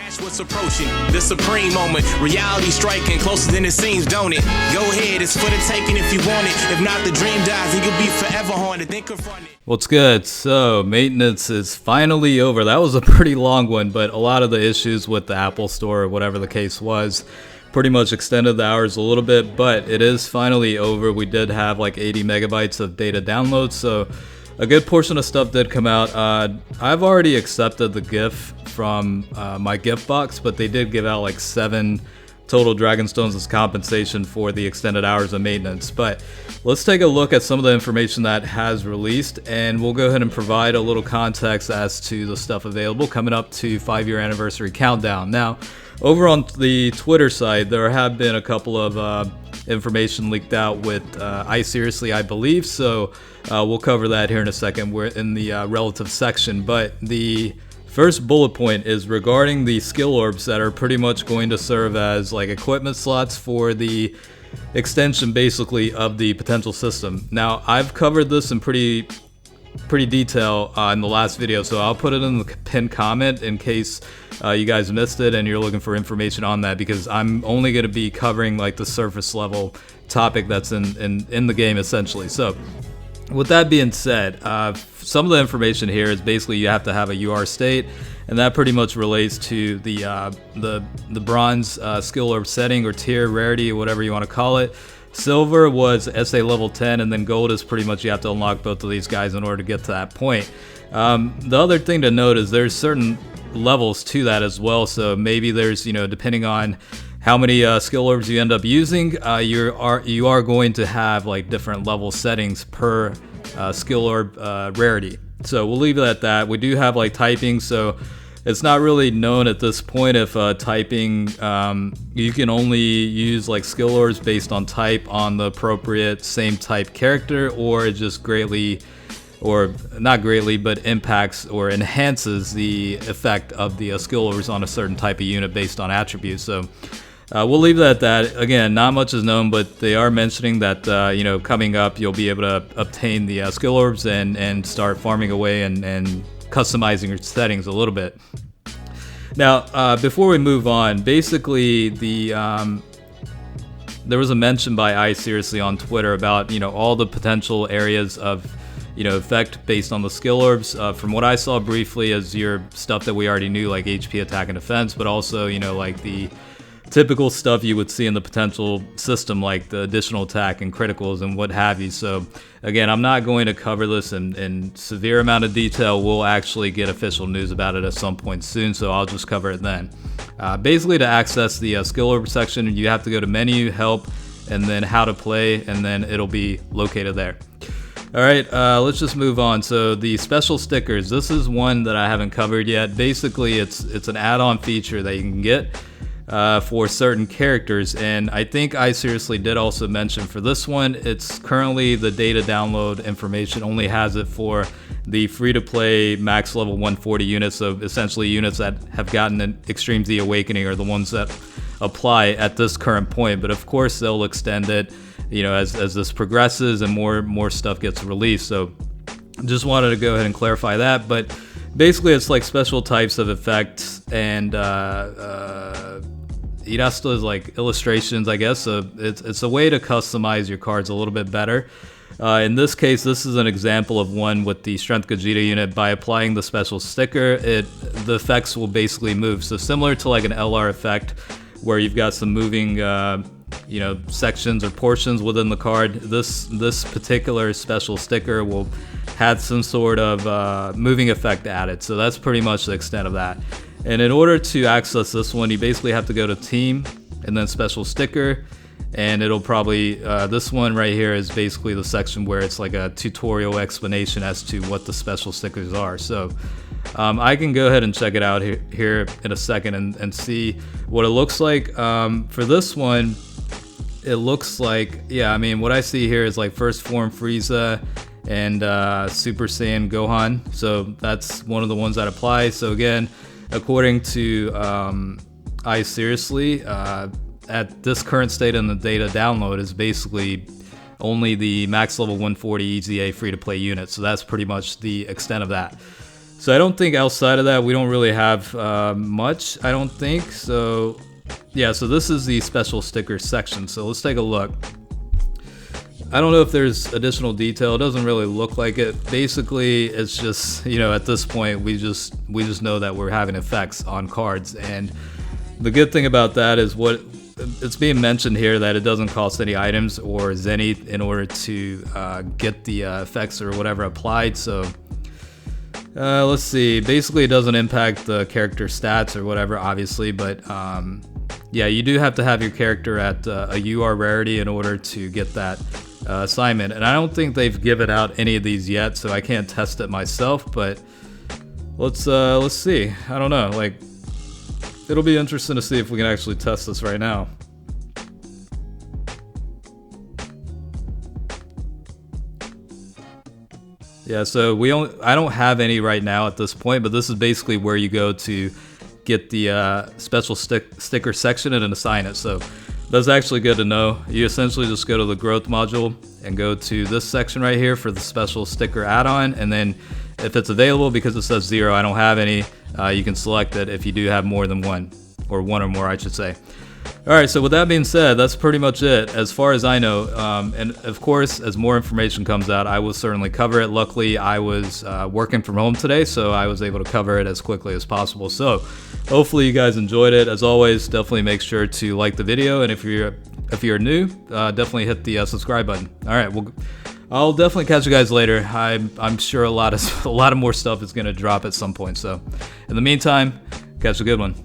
Watch what's approaching, the supreme moment. Reality striking closer than it seems, don't it? Go ahead, it's for the taking if you want it. If not, the dream dies and you'll be forever haunted. Then confront it. What's good? So, maintenance is finally over. That was a pretty long one, but a lot of the issues with the Apple Store, or whatever the case was, pretty much extended the hours a little bit, but it is finally over. We did have like 80 megabytes of data downloads, so a good portion of stuff did come out. I've already accepted the gift from my gift box, but they did give out like 7 total Dragonstones as compensation for the extended hours of maintenance. But let's take a look at some of the information that has released, and we'll go ahead and provide a little context as to the stuff available coming up to 5-year anniversary countdown. Now, over on the Twitter side, there have been a couple of information leaked out with I Seriously, I believe, so we'll cover that here in a second. We're in the relative section, but the first bullet point is regarding the skill orbs that are pretty much going to serve as like equipment slots for the extension basically of the potential system. Now, I've covered this in pretty detail in the last video, so I'll put it in the pinned comment in case you guys missed it and you're looking for information on that, because I'm only going to be covering like the surface level topic that's in the game essentially. So with that being said, some of the information here is basically you have to have a UR state, and that pretty much relates to the bronze skill orb setting or tier, rarity, or whatever you want to call it. Silver was SA level 10, and then gold is pretty much you have to unlock both of these guys in order to get to that point. The other thing to note is there's certain levels to that as well, so maybe there's, depending on how many skill orbs you end up using, you are going to have like different level settings per skill orb rarity. So we'll leave it at that. We do have like typing, so it's not really known at this point if typing, you can only use like skill orbs based on type on the appropriate same type character, or it just greatly, or not greatly, but impacts or enhances the effect of the skill orbs on a certain type of unit based on attributes. So we'll leave it at that. Again, not much is known, but they are mentioning that, coming up, you'll be able to obtain the skill orbs and start farming away and customizing your settings a little bit. Now, before we move on, basically there was a mention by I Seriously on Twitter about, all the potential areas of, effect based on the skill orbs. From what I saw briefly is your stuff that we already knew, like HP, attack, and defense, but also, like the typical stuff you would see in the potential system, like the additional attack and criticals and what have you. So again, I'm not going to cover this in severe amount of detail. We'll actually get official news about it at some point soon, so I'll just cover it then. Basically, to access the skill orb section, you have to go to menu, help, and then how to play, and then it'll be located there. All right, let's just move on. So the special stickers, this is one that I haven't covered yet. Basically, it's an add-on feature that you can get for certain characters, and I think I Seriously did also mention for this one, it's currently the data download information only has it for the free-to-play max level 140 units, so essentially units that have gotten an Extreme Z Awakening are the ones that apply at this current point, but of course they'll extend it, as this progresses and more stuff gets released. So just wanted to go ahead and clarify that, but basically it's like special types of effects and Irasta is like illustrations, I guess. So it's a way to customize your cards a little bit better. In this case, this is an example of one with the Strength Gogeta unit. By applying the special sticker, the effects will basically move. So similar to like an LR effect, where you've got some moving, sections or portions within the card. This particular special sticker will have some sort of moving effect added. So that's pretty much the extent of that. And in order to access this one, you basically have to go to Team and then Special Sticker, and it'll probably, this one right here is basically the section where it's like a tutorial explanation as to what the special stickers are. So I can go ahead and check it out here in a second and see what it looks like. For this one, it looks like, what I see here is like First Form Frieza and Super Saiyan Gohan. So that's one of the ones that apply. So again, according to I Seriously, at this current state in the data download is basically only the max level 140 EZA free-to-play unit. So that's pretty much the extent of that. So I don't think outside of that we don't really have much, I don't think. So yeah, so this is the special sticker section, so let's take a look. I don't know if there's additional detail. It doesn't really look like it. Basically, it's just, you know, at this point we just know that we're having effects on cards, and the good thing about that is what it's being mentioned here, that it doesn't cost any items or zenith in order to get the effects or whatever applied. So let's see. Basically, it doesn't impact the character stats or whatever, obviously, but yeah, you do have to have your character at a UR rarity in order to get that assignment, and I don't think they've given out any of these yet, so I can't test it myself. But let's see. I don't know. Like, it'll be interesting to see if we can actually test this right now. Yeah, so I don't have any right now at this point, but this is basically where you go to get the special sticker section and assign it. So that's actually good to know. You essentially just go to the growth module and go to this section right here for the special sticker add-on, and then if it's available, because it says 0, I don't have any, you can select it if you do have more than one, or one or more, I should say. Alright, so with that being said, that's pretty much it as far as I know, and of course, as more information comes out, I will certainly cover it. Luckily, I was working from home today, so I was able to cover it as quickly as possible. So hopefully you guys enjoyed it. As always, definitely make sure to like the video, and if you're new, definitely hit the subscribe button. Alright, well, I'll definitely catch you guys later. I'm sure a lot of more stuff is going to drop at some point, so in the meantime, catch a good one.